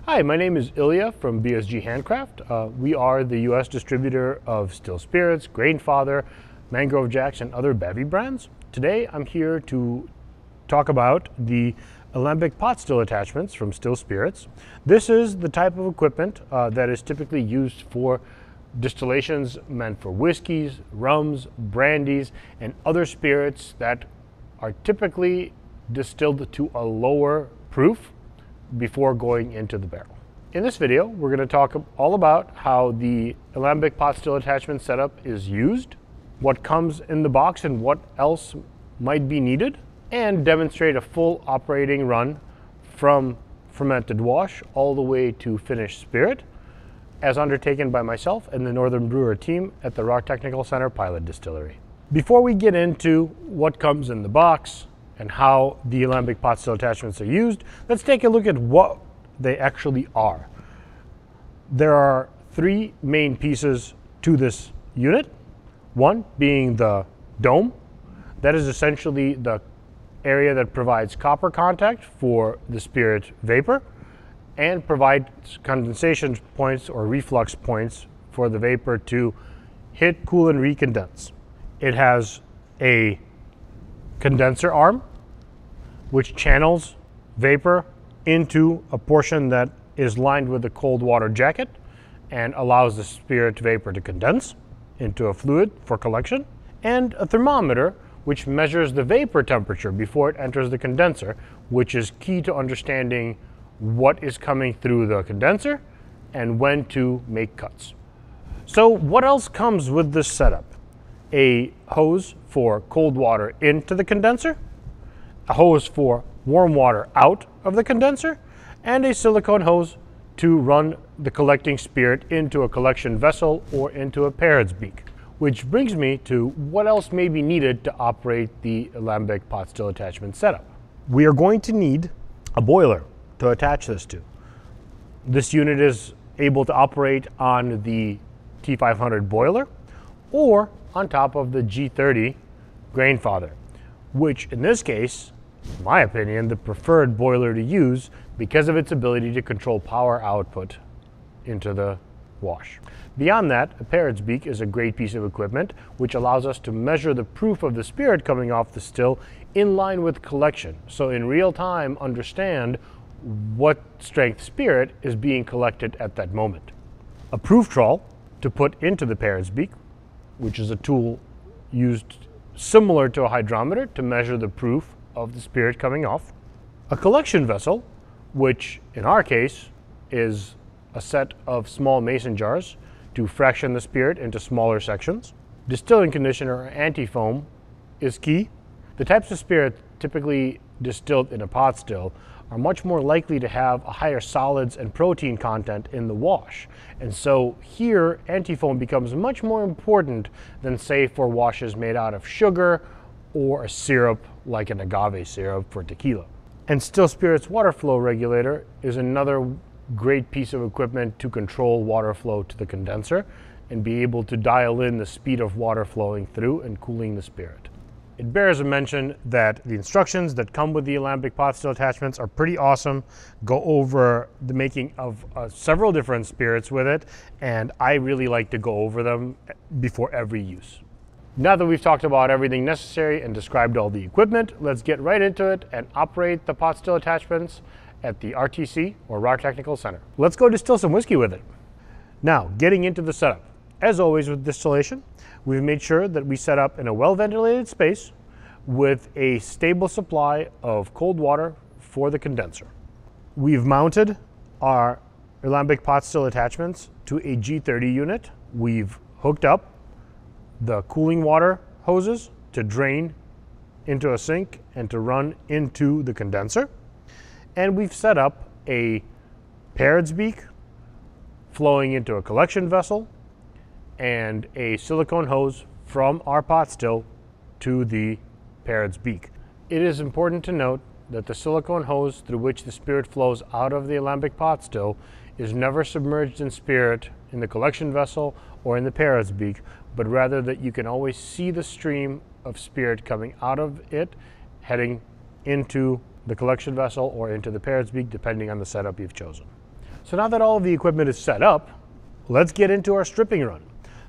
Hi, my name is Ilya from BSG Handcraft. We are the U.S. distributor of Still Spirits, Grainfather, Mangrove Jacks, and other bevy brands. Today I'm here to talk about the Alembic pot still attachments from Still Spirits. This is the type of equipment that is typically used for distillations meant for whiskeys, rums, brandies, and other spirits that are typically distilled to a lower proof before going into the barrel. In this video, we're going to talk all about how the Alembic pot still attachment setup is used, what comes in the box and what else might be needed, and demonstrate a full operating run from fermented wash all the way to finished spirit, as undertaken by myself and the Northern Brewer team at the Rock Technical Center Pilot Distillery. Before we get into what comes in the box and how the Alembic pot still attachments are used, let's take a look at what they actually are. There are three main pieces to this unit. One being the dome. That is essentially the area that provides copper contact for the spirit vapor and provides condensation points or reflux points for the vapor to hit, cool, and recondense. It has a condenser arm which channels vapor into a portion that is lined with a cold water jacket and allows the spirit vapor to condense into a fluid for collection, and a thermometer which measures the vapor temperature before it enters the condenser, which is key to understanding what is coming through the condenser and when to make cuts. So what else comes with this setup? A hose for cold water into the condenser, a hose for warm water out of the condenser, and a silicone hose to run the collecting spirit into a collection vessel or into a parrot's beak. Which brings me to what else may be needed to operate the Alembic pot still attachment setup. We are going to need a boiler to attach this to. This unit is able to operate on the T500 boiler or on top of the G30 Grainfather, which in this case, in my opinion, the preferred boiler to use because of its ability to control power output into the wash. Beyond that, a parrot's beak is a great piece of equipment which allows us to measure the proof of the spirit coming off the still in line with collection. So in real time, understand what strength spirit is being collected at that moment. A proof trawl to put into the parrot's beak, which is a tool used similar to a hydrometer to measure the proof of the spirit coming off. A collection vessel, which in our case is a set of small mason jars to fraction the spirit into smaller sections. Distilling conditioner or anti-foam is key. The types of spirit typically distilled in a pot still are much more likely to have a higher solids and protein content in the wash. And so here, anti-foam becomes much more important than say for washes made out of sugar or a syrup like an agave syrup for tequila. And Still Spirits water flow regulator is another great piece of equipment to control water flow to the condenser and be able to dial in the speed of water flowing through and cooling the spirit. It bears a mention that the instructions that come with the Alembic pot still attachments are pretty awesome. Go over the making of several different spirits with it, and I really like to go over them before every use. Now that we've talked about everything necessary and described all the equipment, let's get right into it and operate the pot still attachments at the RTC or Rock Technical Center. Let's go distill some whiskey with it. Now, getting into the setup. As always with distillation, we've made sure that we set up in a well-ventilated space with a stable supply of cold water for the condenser. We've mounted our Alembic pot still attachments to a G30 unit. We've hooked up the cooling water hoses to drain into a sink and to run into the condenser. And we've set up a parrot's beak flowing into a collection vessel and a silicone hose from our pot still to the parrot's beak. It is important to note that the silicone hose through which the spirit flows out of the Alembic pot still is never submerged in spirit in the collection vessel or in the parrot's beak, but rather that you can always see the stream of spirit coming out of it heading into the collection vessel or into the parrot's beak, depending on the setup you've chosen. So now that all of the equipment is set up, let's get into our stripping run.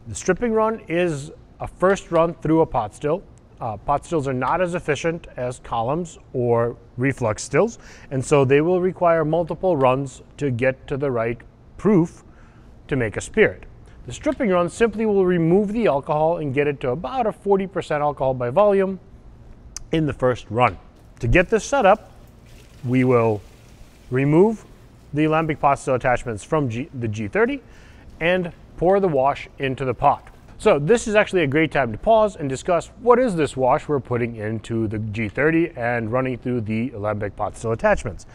The stripping run is a first run through a pot still. Pot stills are not as efficient as columns or reflux stills, and so they will require multiple runs to get to the right proof to make a spirit. The stripping run simply will remove the alcohol and get it to about a 40% alcohol by volume in the first run. To get this set up, we will remove the Alembic pot still attachments from the G30 and pour the wash into the pot. So this is actually a great time to pause and discuss what is this wash we're putting into the G30 and running through the Alembic pot still attachments.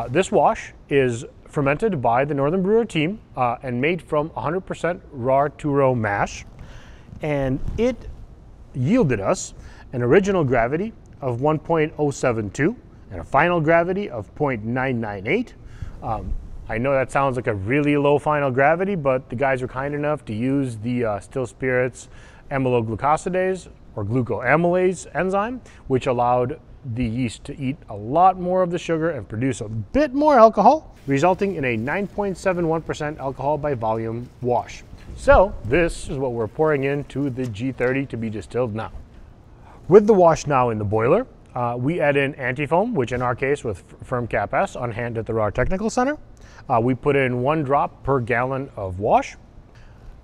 This wash is fermented by the Northern Brewer team and made from 100% raw two-row mash, and it yielded us an original gravity of 1.072 and a final gravity of 0.998. I know that sounds like a really low final gravity, but the guys were kind enough to use the Still Spirits amyloglucosidase or glucoamylase enzyme, which allowed the yeast to eat a lot more of the sugar and produce a bit more alcohol, resulting in a 9.71% alcohol by volume wash. So this is what we're pouring into the G30 to be distilled now. With the wash now in the boiler, we add in antifoam, which in our case with Firm Cap S on hand at the Raw Technical Center. We put in 1 drop per gallon of wash.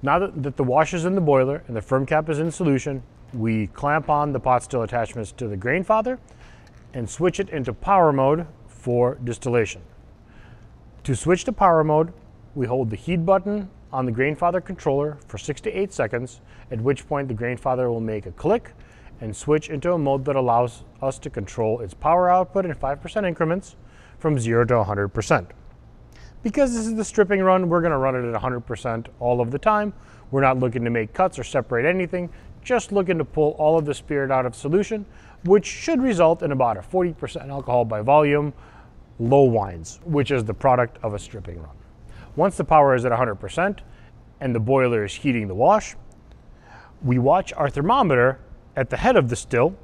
Now that the wash is in the boiler and the Firm Cap is in solution, we clamp on the pot still attachments to the grain father and switch it into power mode for distillation. To switch to power mode, we hold the heat button on the grain father controller for 6 to 8 seconds, at which point the grain father will make a click and switch into a mode that allows us to control its power output in 5% increments from 0 to 100%. Because this is the stripping run, we're going to run it at 100% all of the time. We're not looking to make cuts or separate anything, just looking to pull all of the spirit out of solution, which should result in about a 40% alcohol by volume low wines, which is the product of a stripping run. Once the power is at 100% and the boiler is heating the wash, we watch our thermometer at the head of the still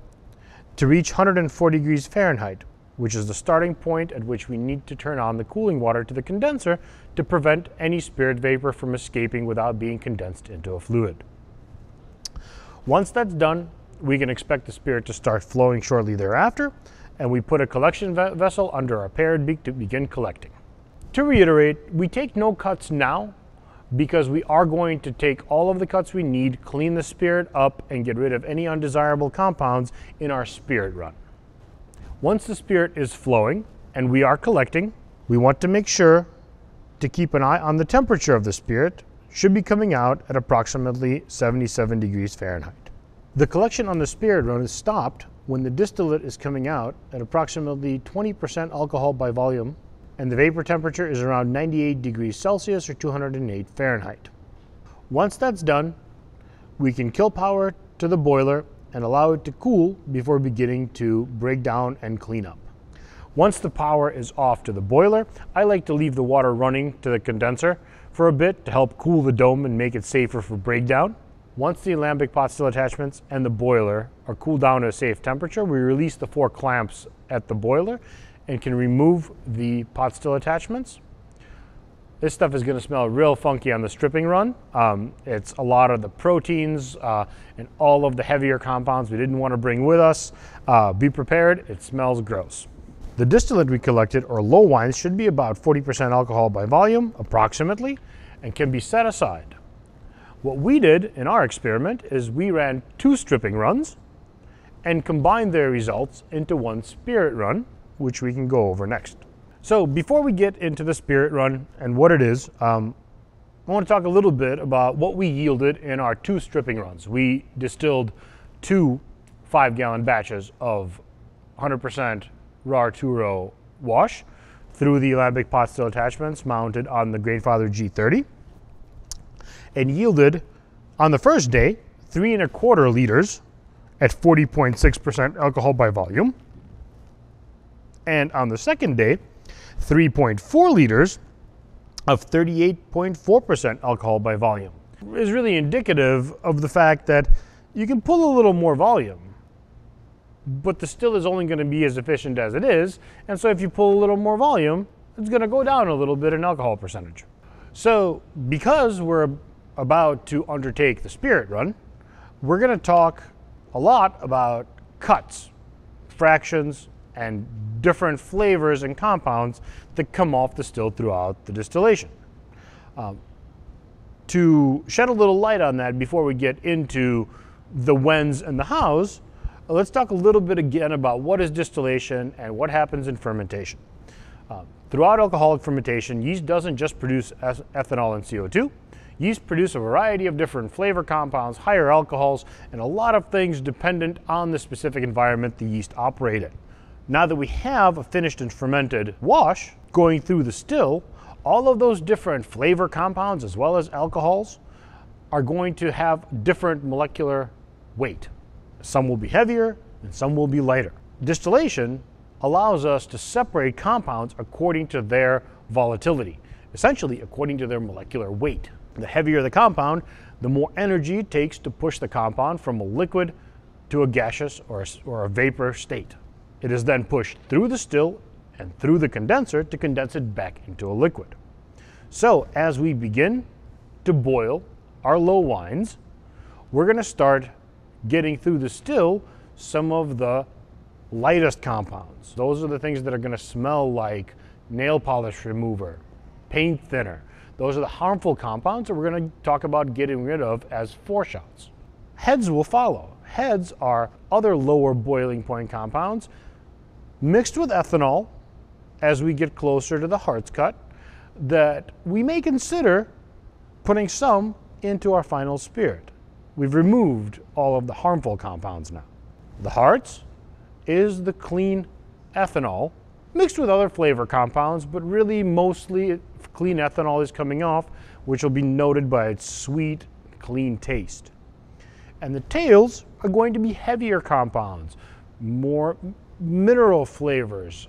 to reach 140 degrees Fahrenheit, which is the starting point at which we need to turn on the cooling water to the condenser to prevent any spirit vapor from escaping without being condensed into a fluid. Once that's done, we can expect the spirit to start flowing shortly thereafter, and we put a collection vessel under our paired beak to begin collecting. To reiterate, we take no cuts now because we are going to take all of the cuts we need, clean the spirit up, and get rid of any undesirable compounds in our spirit run. Once the spirit is flowing and we are collecting, we want to make sure to keep an eye on the temperature of the spirit. Should be coming out at approximately 77 degrees Fahrenheit. The collection on the spirit run is stopped when the distillate is coming out at approximately 20% alcohol by volume and the vapor temperature is around 98 degrees Celsius or 208 Fahrenheit. Once that's done, we can kill power to the boiler and allow it to cool before beginning to break down and clean up. Once the power is off to the boiler, I like to leave the water running to the condenser for a bit to help cool the dome and make it safer for breakdown. Once the Alembic pot still attachments and the boiler are cooled down to a safe temperature, we release the 4 clamps at the boiler and can remove the pot still attachments. This stuff is going to smell real funky on the stripping run. It's a lot of the proteins and all of the heavier compounds we didn't want to bring with us. Be prepared, it smells gross. The distillate we collected, or low wines, should be about 40% alcohol by volume, approximately, and can be set aside. What we did in our experiment is we ran 2 stripping runs and combined their results into 1 spirit run, which we can go over next. So before we get into the spirit run and what it is, I want to talk a little bit about what we yielded in our 2 stripping runs. We distilled 2 5-gallon batches of 100% raw two-row wash through the Alembic pot still attachments mounted on the Grainfather G30 and yielded on the first day 3 1/4 liters at 40.6% alcohol by volume, and on the second day 3.4 liters of 38.4% alcohol by volume. It is really indicative of the fact that you can pull a little more volume, but the still is only going to be as efficient as it is, and so if you pull a little more volume, it's going to go down a little bit in alcohol percentage. So because we're about to undertake the spirit run, we're going to talk a lot about cuts, fractions, and different flavors and compounds that come off the still throughout the distillation. To shed a little light on that before we get into the whens and the hows, let's talk a little bit again about what is distillation and what happens in fermentation. Throughout alcoholic fermentation, yeast doesn't just produce ethanol and CO2. Yeast produce a variety of different flavor compounds, higher alcohols, and a lot of things dependent on the specific environment the yeast operate in. Now that we have a finished and fermented wash going through the still, all of those different flavor compounds as well as alcohols are going to have different molecular weight. Some will be heavier and some will be lighter. Distillation allows us to separate compounds according to their volatility, essentially according to their molecular weight. The heavier the compound, the more energy it takes to push the compound from a liquid to a gaseous or a vapor state. It is then pushed through the still and through the condenser to condense it back into a liquid. So as we begin to boil our low wines, we're going to start getting through the still some of the lightest compounds. Those are the things that are going to smell like nail polish remover, paint thinner. Those are the harmful compounds that we're going to talk about getting rid of as foreshots. Heads will follow. Heads are other lower boiling point compounds mixed with ethanol as we get closer to the heart's cut that we may consider putting some into our final spirit. We've removed all of the harmful compounds now. The hearts is the clean ethanol mixed with other flavor compounds, but really mostly clean ethanol is coming off, which will be noted by its sweet, clean taste. And the tails are going to be heavier compounds, more mineral flavors,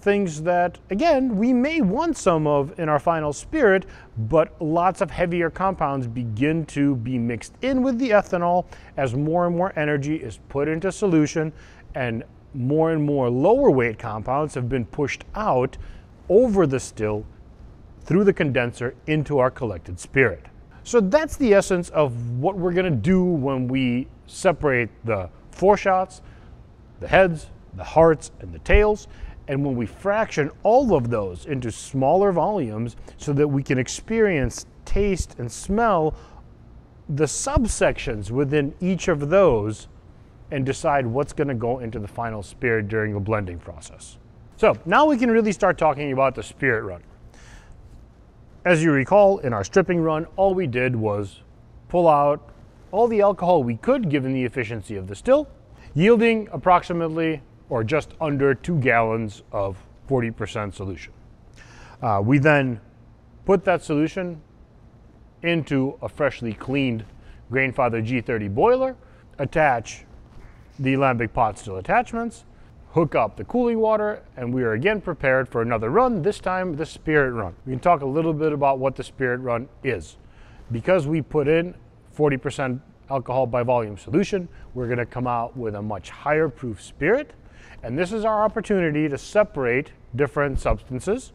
things that, again, we may want some of in our final spirit, but lots of heavier compounds begin to be mixed in with the ethanol as more and more energy is put into solution, and more lower weight compounds have been pushed out over the still through the condenser into our collected spirit. So that's the essence of what we're going to do when we separate the foreshots, the heads, the hearts, and the tails, and when we fraction all of those into smaller volumes so that we can experience, taste, and smell the subsections within each of those and decide what's going to go into the final spirit during the blending process. So now we can really start talking about the spirit run. As you recall, in our stripping run, all we did was pull out all the alcohol we could given the efficiency of the still, yielding approximately or just under 2 gallons of 40% solution. We then put that solution into a freshly cleaned Grainfather G30 boiler, attach the Alembic pot still attachments, hook up the cooling water, and we are again prepared for another run, this time the spirit run. We can talk a little bit about what the spirit run is. Because we put in 40% alcohol by volume solution, we're going to come out with a much higher proof spirit, and this is our opportunity to separate different substances,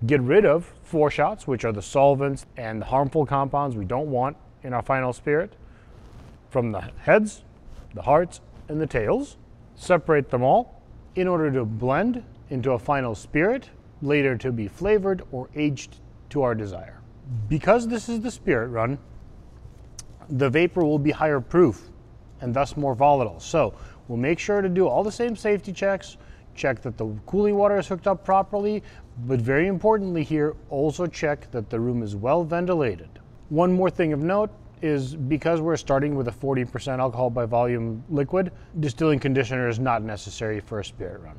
get rid of foreshots, which are the solvents and the harmful compounds we don't want in our final spirit, from the heads, the hearts, and the tails, separate them all in order to blend into a final spirit, later to be flavored or aged to our desire. Because this is the spirit run, the vapor will be higher proof and thus more volatile. So we'll make sure to do all the same safety checks, check that the cooling water is hooked up properly, but very importantly here, also check that the room is well ventilated. One more thing of note is because we're starting with a 40% alcohol by volume liquid, distilling conditioner is not necessary for a spirit run.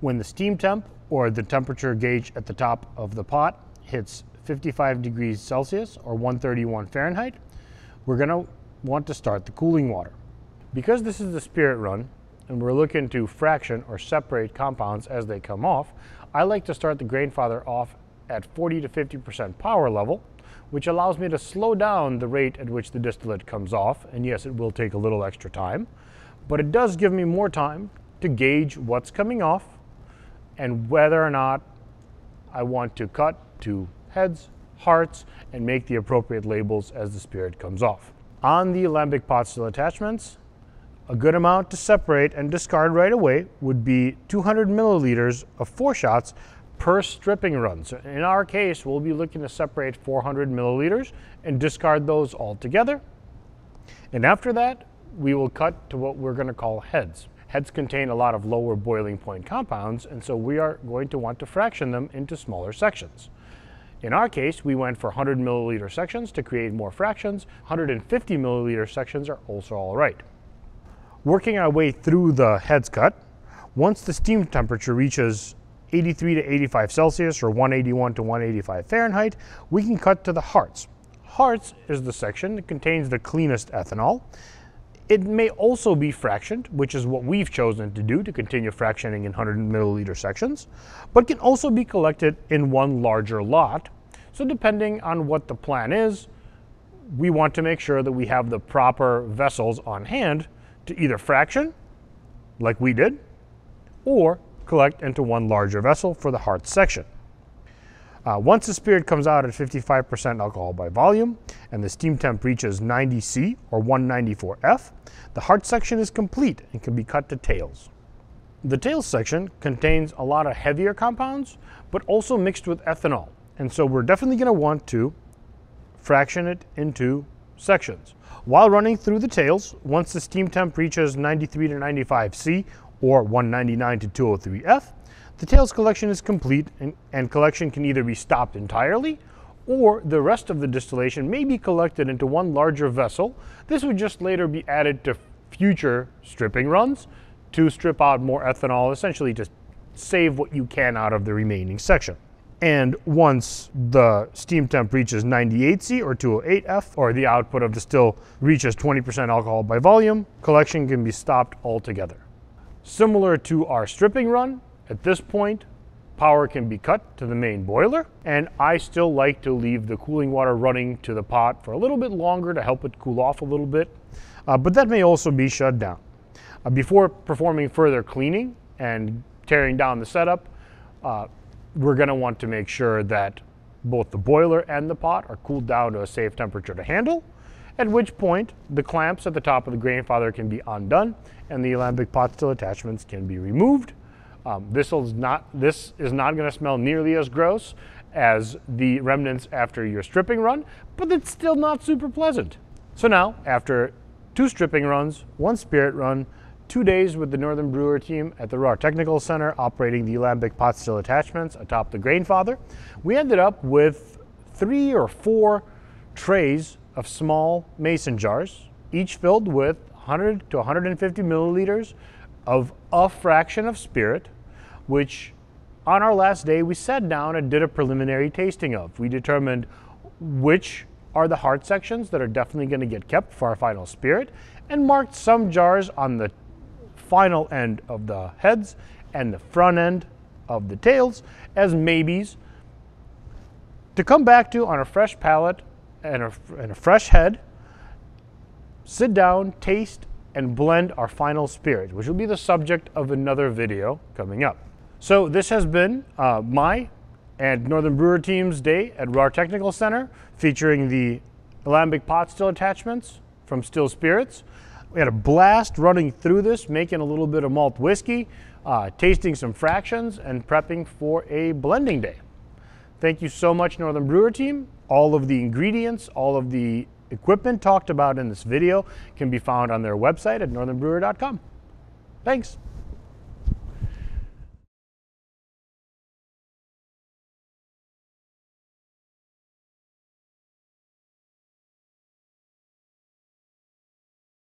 When the steam temp, or the temperature gauge at the top of the pot, hits 55 degrees Celsius or 131 Fahrenheit, we're going to want to start the cooling water. Because this is the spirit run, and we're looking to fraction or separate compounds as they come off, I like to start the Grainfather off at 40 to 50% power level, which allows me to slow down the rate at which the distillate comes off. And yes, it will take a little extra time, but it does give me more time to gauge what's coming off and whether or not I want to cut to heads, hearts, and make the appropriate labels as the spirit comes off. On the alembic pot still attachments, a good amount to separate and discard right away would be 200 milliliters of 4 shots per stripping run. So in our case, we'll be looking to separate 400 milliliters and discard those all together. And after that, we will cut to what we're going to call heads. Heads contain a lot of lower boiling point compounds, and so we are going to want to fraction them into smaller sections. In our case, we went for 100 milliliter sections to create more fractions. 150 milliliter sections are also all right. Working our way through the heads cut, once the steam temperature reaches 83 to 85 Celsius or 181 to 185 Fahrenheit, we can cut to the hearts. Hearts is the section that contains the cleanest ethanol. It may also be fractioned, which is what we've chosen to do to continue fractioning in 100 milliliter sections, but can also be collected in one larger lot. So depending on what the plan is, we want to make sure that we have the proper vessels on hand to either fraction, like we did, or collect into one larger vessel for the heart section. Once the spirit comes out at 55% alcohol by volume and the steam temp reaches 90 C or 194 F, the heart section is complete and can be cut to tails. The tails section contains a lot of heavier compounds, but also mixed with ethanol. And so we're definitely going to want to fraction it into sections. While running through the tails, once the steam temp reaches 93 to 95 C or 199 to 203 F, the tails collection is complete, and collection can either be stopped entirely or the rest of the distillation may be collected into one larger vessel. This would just later be added to future stripping runs to strip out more ethanol, essentially to save what you can out of the remaining section. And once the steam temp reaches 98 C or 208 F, or the output of the still reaches 20% alcohol by volume, collection can be stopped altogether. Similar to our stripping run, at this point, power can be cut to the main boiler, and I still like to leave the cooling water running to the pot for a little bit longer to help it cool off a little bit, but that may also be shut down. Before performing further cleaning and tearing down the setup, we're going to want to make sure that both the boiler and the pot are cooled down to a safe temperature to handle, at which point the clamps at the top of the grain father can be undone and the alembic pot still attachments can be removed. This is not going to smell nearly as gross as the remnants after your stripping run, but it's still not super pleasant. So now, after 2 stripping runs, 1 spirit run, 2 days with the Northern Brewer team at the Raw Technical Center operating the alembic pot still attachments atop the grain father, we ended up with 3 or 4 trays of small mason jars, each filled with 100 to 150 milliliters of a fraction of spirit, which on our last day we sat down and did a preliminary tasting of. We determined which are the heart sections that are definitely going to get kept for our final spirit, and marked some jars on the final end of the heads and the front end of the tails as maybes to come back to on a fresh palate and a fresh head, sit down, taste, and blend our final spirit, which will be the subject of another video coming up. So this has been my and Northern Brewer team's day at Raw Technical Center, featuring the alembic pot still attachments from Still Spirits. We had a blast running through this, making a little bit of malt whiskey, tasting some fractions, and prepping for a blending day. Thank you so much, Northern Brewer team. All of the ingredients, all of the equipment talked about in this video can be found on their website at northernbrewer.com. Thanks.